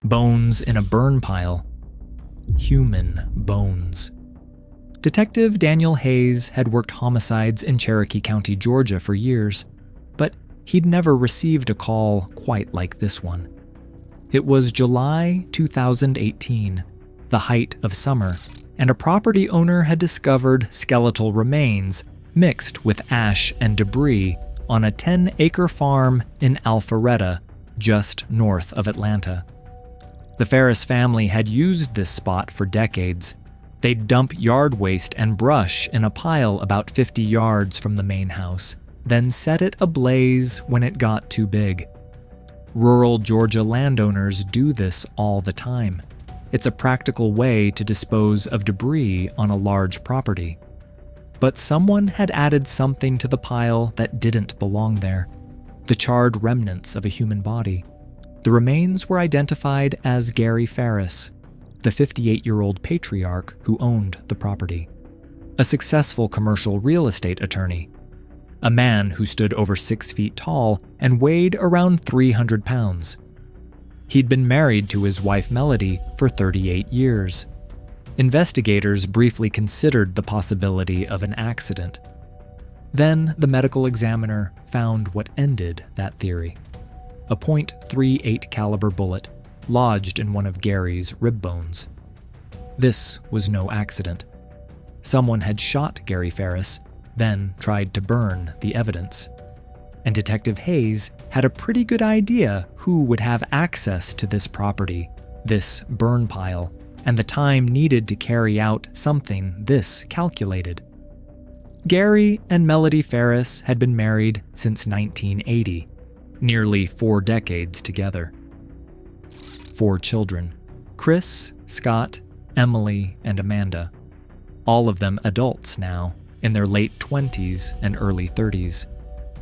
Bones in a burn pile. Human bones. Detective Daniel Hayes had worked homicides in Cherokee County, Georgia for years, but he'd never received a call quite like this one. It was July 2018, the height of summer, and a property owner had discovered skeletal remains mixed with ash and debris on a 10-acre farm in Alpharetta, just north of Atlanta. The Ferris family had used this spot for decades. They'd dump yard waste and brush in a pile about 50 yards from the main house, then set it ablaze when it got too big. Rural Georgia landowners do this all the time. It's a practical way to dispose of debris on a large property. But someone had added something to the pile that didn't belong there: the charred remnants of a human body. The remains were identified as Gary Ferris, the 58-year-old patriarch who owned the property, a successful commercial real estate attorney, a man who stood over 6 feet tall and weighed around 300 pounds. He'd been married to his wife Melody for 38 years. Investigators briefly considered the possibility of an accident. Then the medical examiner found what ended that theory: a .38 caliber bullet lodged in one of Gary's rib bones. This was no accident. Someone had shot Gary Ferris, then tried to burn the evidence. And Detective Hayes had a pretty good idea who would have access to this property, this burn pile, and the time needed to carry out something this calculated. Gary and Melody Ferris had been married since 1980, nearly 4 decades together. 4 children: Chris, Scott, Emily, and Amanda. All of them adults now, in their late 20s and early 30s.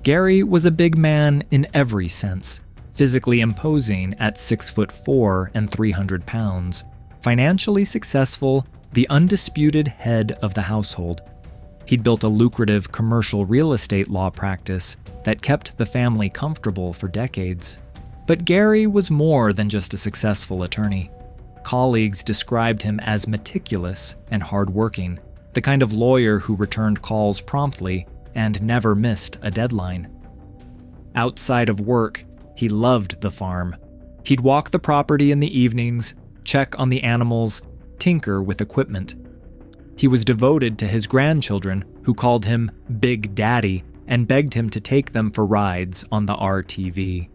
Gary was a big man in every sense, physically imposing at 6'4" and 300 pounds, financially successful, the undisputed head of the household. He'd built a lucrative commercial real estate law practice that kept the family comfortable for decades. But Gary was more than just a successful attorney. Colleagues described him as meticulous and hardworking, the kind of lawyer who returned calls promptly and never missed a deadline. Outside of work, he loved the farm. He'd walk the property in the evenings, check on the animals, tinker with equipment. He was devoted to his grandchildren, who called him Big Daddy and begged him to take them for rides on the RTV.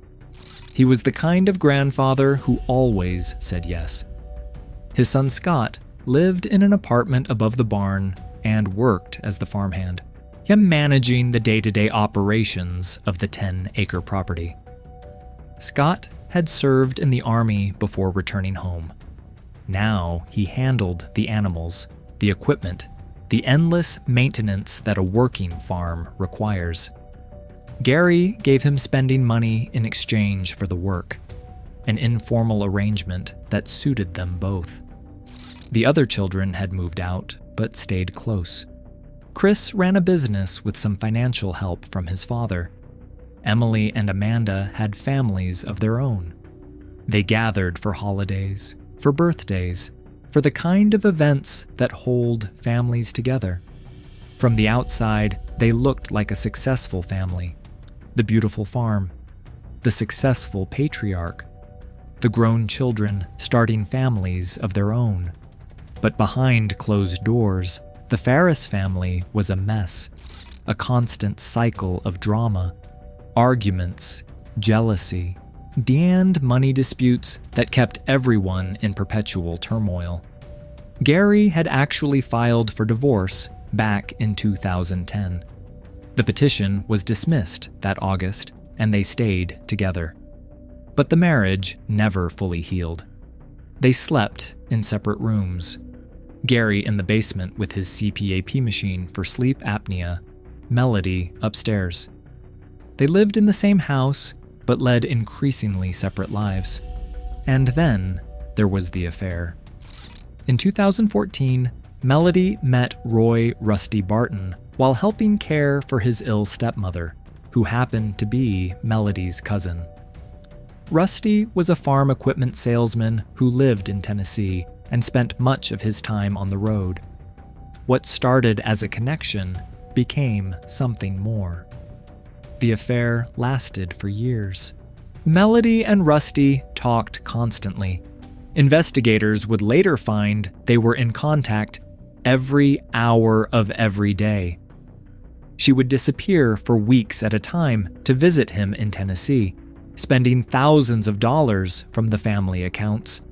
He was the kind of grandfather who always said yes. His son Scott lived in an apartment above the barn and worked as the farmhand, him managing the day-to-day operations of the 10-acre property. Scott had served in the Army before returning home. Now he handled the animals, the equipment, the endless maintenance that a working farm requires. Gary gave him spending money in exchange for the work, an informal arrangement that suited them both. The other children had moved out, but stayed close. Chris ran a business with some financial help from his father. Emily and Amanda had families of their own. They gathered for holidays, for birthdays, for the kind of events that hold families together. From the outside, they looked like a successful family. The beautiful farm, the successful patriarch, the grown children starting families of their own. But behind closed doors, the Ferris family was a mess, a constant cycle of drama, arguments, jealousy, and money disputes that kept everyone in perpetual turmoil. Gary had actually filed for divorce back in 2010. The petition was dismissed that August, and they stayed together. But the marriage never fully healed. They slept in separate rooms. Gary in the basement with his CPAP machine for sleep apnea, Melody upstairs. They lived in the same house, but led increasingly separate lives. And then there was the affair. In 2014, Melody met Roy Rusty Barton while helping care for his ill stepmother, who happened to be Melody's cousin. Rusty was a farm equipment salesman who lived in Tennessee and spent much of his time on the road. What started as a connection became something more. The affair lasted for years. Melody and Rusty talked constantly. Investigators would later find they were in contact every hour of every day. She would disappear for weeks at a time to visit him in Tennessee, spending thousands of dollars from the family accounts.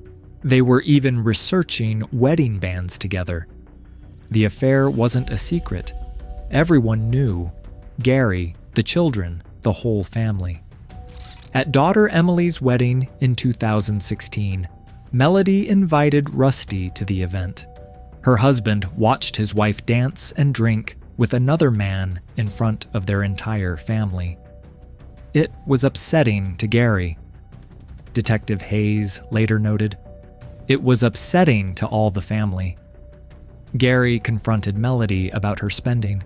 They were even researching wedding bands together. The affair wasn't a secret. Everyone knew. Gary, the children, the whole family. At daughter Emily's wedding in 2016, Melody invited Rusty to the event. Her husband watched his wife dance and drink with another man in front of their entire family. It was upsetting to Gary. Detective Hayes later noted, "It was upsetting to all the family." Gary confronted Melody about her spending.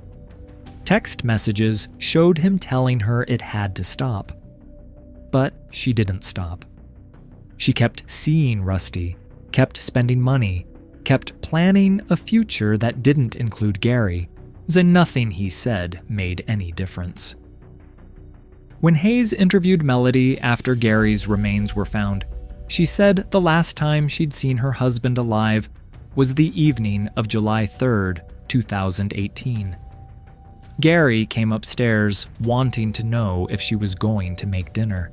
Text messages showed him telling her it had to stop. But she didn't stop. She kept seeing Rusty, kept spending money, kept planning a future that didn't include Gary, so nothing he said made any difference. When Hayes interviewed Melody after Gary's remains were found, she said the last time she'd seen her husband alive was the evening of July 3rd, 2018. Gary came upstairs wanting to know if she was going to make dinner.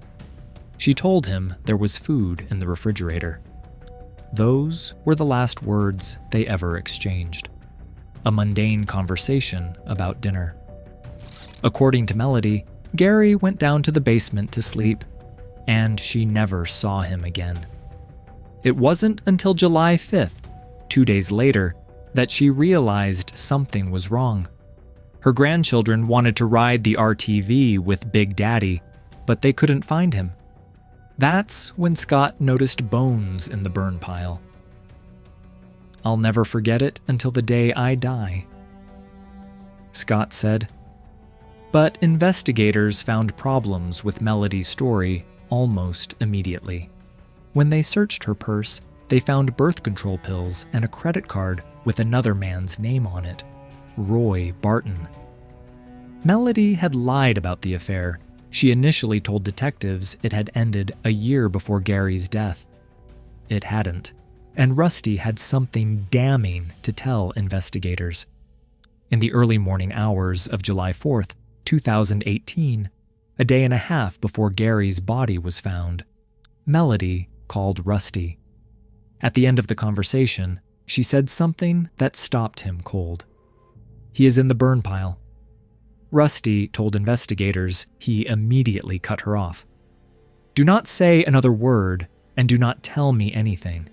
She told him there was food in the refrigerator. Those were the last words they ever exchanged. A mundane conversation about dinner. According to Melody, Gary went down to the basement to sleep, and she never saw him again. It wasn't until July 5th, 2 days later, that she realized something was wrong. Her grandchildren wanted to ride the RTV with Big Daddy, but they couldn't find him. That's when Scott noticed bones in the burn pile. "I'll never forget it until the day I die," Scott said. But investigators found problems with Melody's story almost immediately. When they searched her purse, they found birth control pills and a credit card with another man's name on it, Roy Barton. Melody had lied about the affair. She initially told detectives it had ended a year before Gary's death. It hadn't, and Rusty had something damning to tell investigators. In the early morning hours of July 4th, 2018, a day and a half before Gary's body was found, Melody called Rusty. At the end of the conversation, she said something that stopped him cold. "He is in the burn pile." Rusty told investigators he immediately cut her off. "Do not say another word, and do not tell me anything."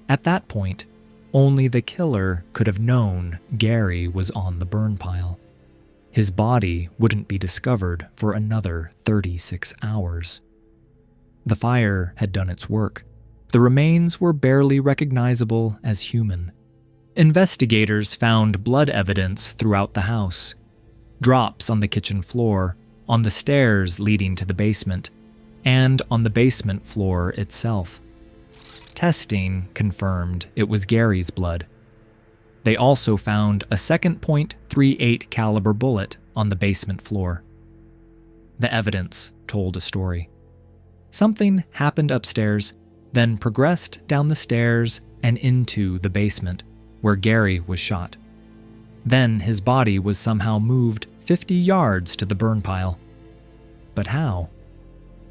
At that point, only the killer could have known Gary was on the burn pile. His body wouldn't be discovered for another 36 hours. The fire had done its work. The remains were barely recognizable as human. Investigators found blood evidence throughout the house. Drops on the kitchen floor, on the stairs leading to the basement, and on the basement floor itself. Testing confirmed it was Gary's blood. They also found a second .38 caliber bullet on the basement floor. The evidence told a story. Something happened upstairs, then progressed down the stairs and into the basement, where Gary was shot. Then his body was somehow moved 50 yards to the burn pile. But how?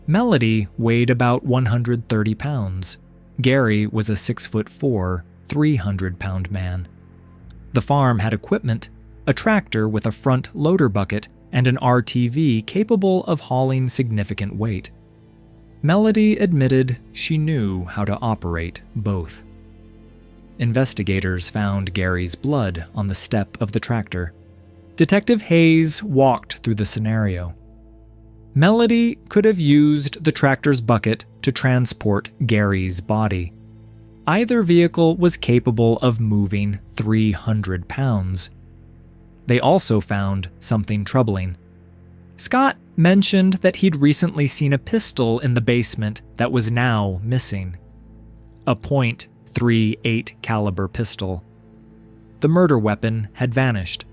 Melody weighed about 130 pounds. Gary was a 6'4", 300-pound man. The farm had equipment, a tractor with a front loader bucket, and an RTV capable of hauling significant weight. Melody admitted she knew how to operate both. Investigators found Gary's blood on the step of the tractor. Detective Hayes walked through the scenario. Melody could have used the tractor's bucket to transport Gary's body. Either vehicle was capable of moving 300 pounds. They also found something troubling. Scott mentioned that he'd recently seen a pistol in the basement that was now missing. A .38 caliber pistol. The murder weapon had vanished.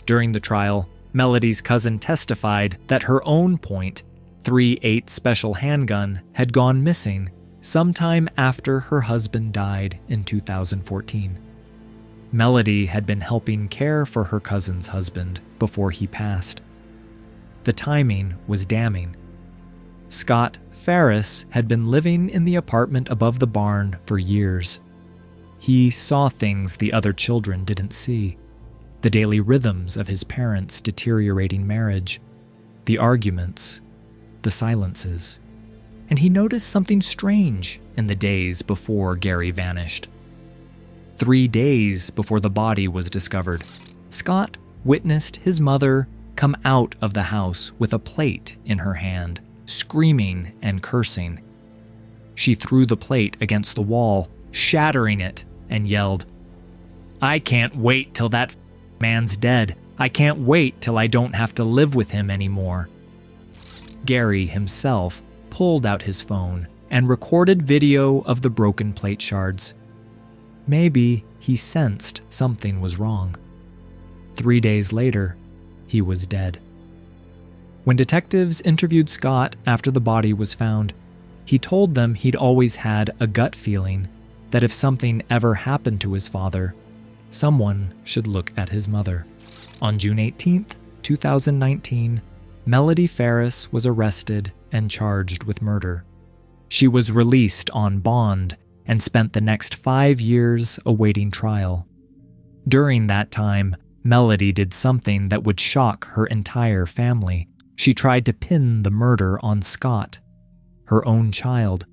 During the trial, Melody's cousin testified that her own .38 special handgun had gone missing sometime after her husband died in 2014. Melody had been helping care for her cousin's husband before he passed. The timing was damning. Scott Ferris had been living in the apartment above the barn for years. He saw things the other children didn't see. The daily rhythms of his parents' deteriorating marriage, the arguments, the silences. And he noticed something strange in the days before Gary vanished. 3 days before the body was discovered, Scott witnessed his mother come out of the house with a plate in her hand, screaming and cursing. She threw the plate against the wall, shattering it, and yelled, "I can't wait till that man's dead. I can't wait till I don't have to live with him anymore." Gary himself pulled out his phone and recorded video of the broken plate shards. Maybe he sensed something was wrong. 3 days later, he was dead. When detectives interviewed Scott after the body was found, he told them he'd always had a gut feeling that if something ever happened to his father, someone should look at his mother. On June 18th, 2019, Melody Ferris was arrested and charged with murder. She was released on bond and spent the next 5 years awaiting trial. During that time, Melody did something that would shock her entire family. She tried to pin the murder on Scott, her own child.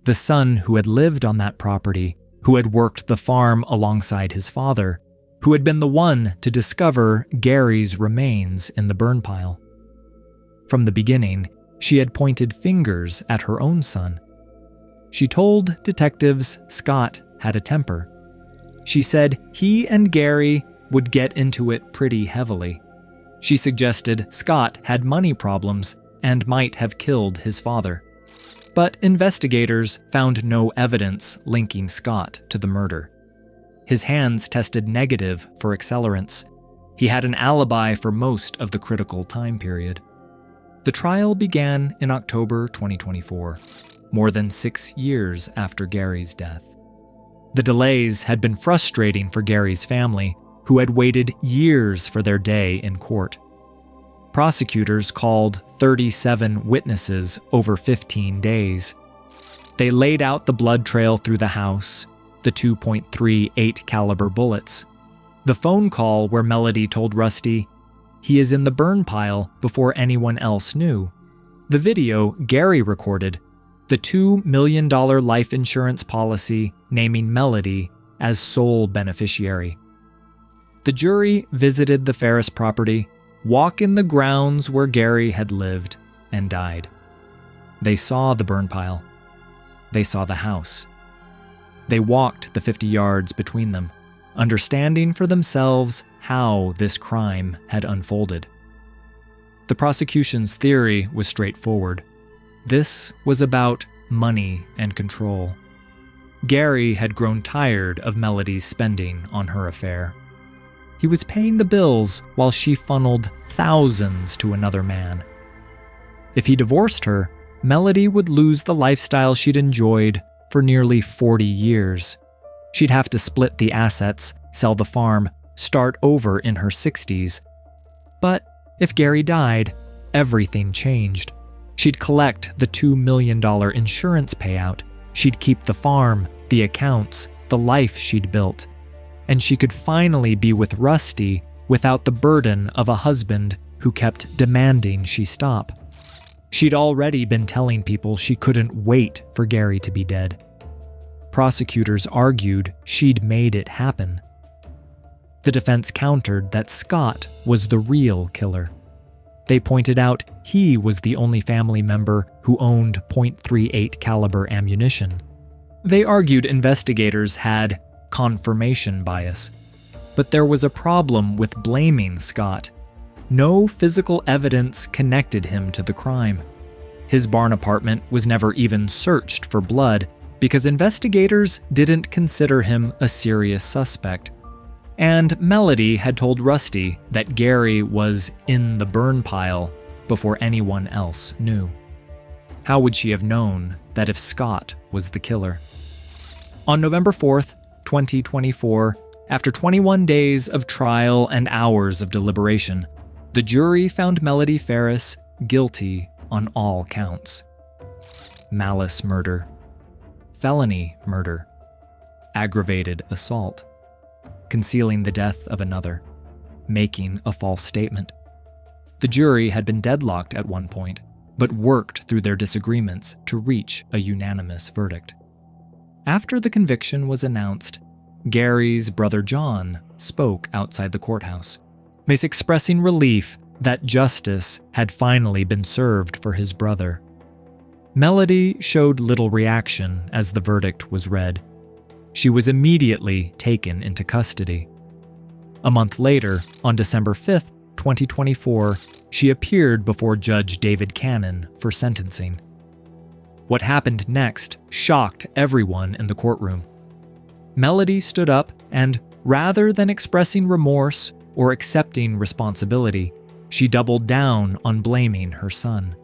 The son who had lived on that property, who had worked the farm alongside his father, who had been the one to discover Gary's remains in the burn pile. From the beginning, she had pointed fingers at her own son. She told detectives Scott had a temper. She said he and Gary would get into it pretty heavily. She suggested Scott had money problems and might have killed his father. But investigators found no evidence linking Scott to the murder. His hands tested negative for accelerants. He had an alibi for most of the critical time period. The trial began in October 2024, more than 6 years after Gary's death. The delays had been frustrating for Gary's family, who had waited years for their day in court. Prosecutors called 37 witnesses over 15 days. They laid out the blood trail through the house, the 2.38 caliber bullets, the phone call where Melody told Rusty he is in the burn pile before anyone else knew, the video Gary recorded, the $2 million life insurance policy naming Melody as sole beneficiary. The jury visited the Ferris property, walk in the grounds where Gary had lived and died. They saw the burn pile. They saw the house. They walked the 50 yards between them, understanding for themselves how this crime had unfolded. The prosecution's theory was straightforward. This was about money and control. Gary had grown tired of Melody's spending on her affair. He was paying the bills while she funneled thousands to another man. If he divorced her, Melody would lose the lifestyle she'd enjoyed for nearly 40 years. She'd have to split the assets, sell the farm, start over in her 60s. But if Gary died, everything changed. She'd collect the $2 million insurance payout. She'd keep the farm, the accounts, the life she'd built. And she could finally be with Rusty without the burden of a husband who kept demanding she stop. She'd already been telling people she couldn't wait for Gary to be dead. Prosecutors argued she'd made it happen. The defense countered that Scott was the real killer. They pointed out he was the only family member who owned .38 caliber ammunition. They argued investigators had confirmation bias, but there was a problem with blaming Scott. no physical evidence connected him to the crime. His barn apartment was never even searched for blood because investigators didn't consider him a serious suspect. And Melody had told Rusty that Gary was in the burn pile before anyone else knew. How would she have known that if Scott was the killer? On November 4th, 2024, after 21 days of trial and hours of deliberation, the jury found Melody Ferris guilty on all counts. Malice murder, felony murder, aggravated assault, concealing the death of another, making a false statement. The jury had been deadlocked at one point, but worked through their disagreements to reach a unanimous verdict. After the conviction was announced, Gary's brother John spoke outside the courthouse, expressing relief that justice had finally been served for his brother. Melody showed little reaction as the verdict was read. She was immediately taken into custody. A month later, on December 5th, 2024, she appeared before Judge David Cannon for sentencing. What happened next shocked everyone in the courtroom. Melody stood up and, rather than expressing remorse or accepting responsibility, she doubled down on blaming her son.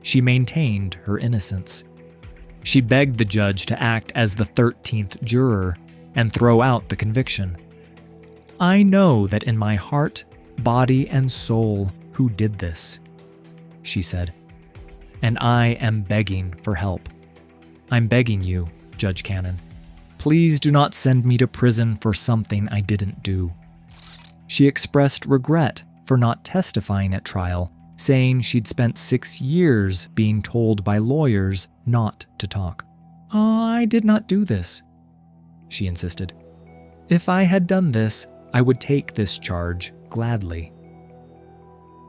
She maintained her innocence. She begged the judge to act as the 13th juror and throw out the conviction. "I know that in my heart, body, and soul who did this," she said. "And I am begging for help. I'm begging you, Judge Cannon. Please do not send me to prison for something I didn't do." She expressed regret for not testifying at trial, saying she'd spent 6 years being told by lawyers not to talk. "I did not do this," she insisted. "If I had done this, I would take this charge gladly."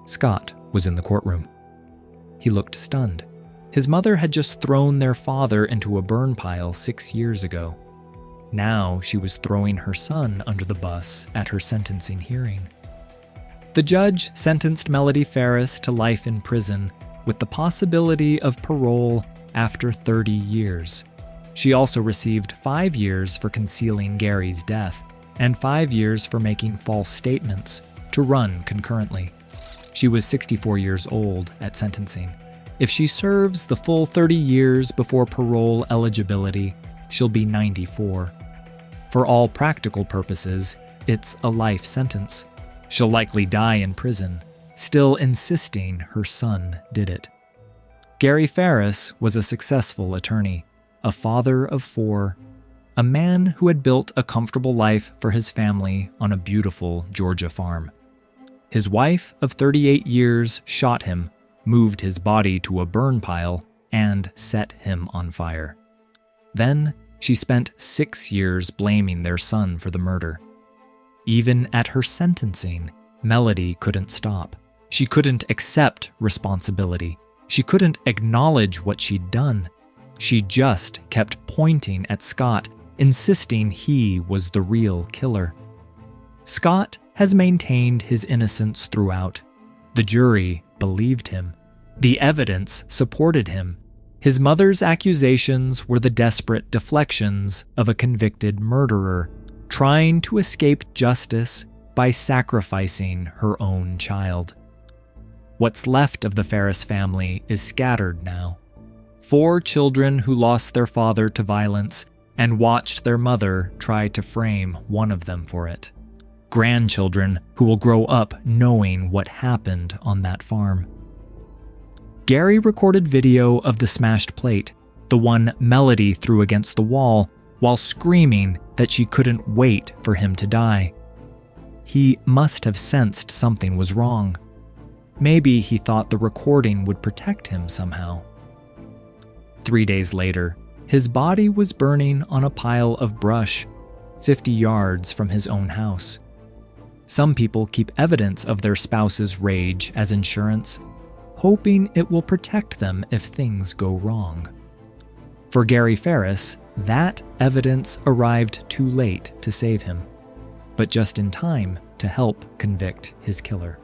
Scott was in the courtroom. He looked stunned. His mother had just thrown their father into a burn pile 6 years ago. Now she was throwing her son under the bus at her sentencing hearing. The judge sentenced Melody Ferris to life in prison with the possibility of parole after 30 years. She also received 5 years for concealing Gary's death and 5 years for making false statements, to run concurrently. She was 64 years old at sentencing. If she serves the full 30 years before parole eligibility, she'll be 94. For all practical purposes, it's a life sentence. She'll likely die in prison, still insisting her son did it. Gary Ferris was a successful attorney, a father of 4, a man who had built a comfortable life for his family on a beautiful Georgia farm. His wife of 38 years shot him, moved his body to a burn pile, and set him on fire. Then she spent 6 years blaming their son for the murder. Even at her sentencing, Melody couldn't stop. She couldn't accept responsibility. She couldn't acknowledge what she'd done. She just kept pointing at Scott, insisting he was the real killer. Scott has maintained his innocence throughout. The jury believed him. The evidence supported him. His mother's accusations were the desperate deflections of a convicted murderer, trying to escape justice by sacrificing her own child. What's left of the Ferris family is scattered now. 4 children who lost their father to violence and watched their mother try to frame one of them for it. Grandchildren who will grow up knowing what happened on that farm. Gary recorded video of the smashed plate, the one Melody threw against the wall, while screaming that she couldn't wait for him to die. He must have sensed something was wrong. Maybe he thought the recording would protect him somehow. 3 days later, his body was burning on a pile of brush, 50 yards from his own house. Some people keep evidence of their spouse's rage as insurance, hoping it will protect them if things go wrong. For Gary Ferris, that evidence arrived too late to save him, but just in time to help convict his killer.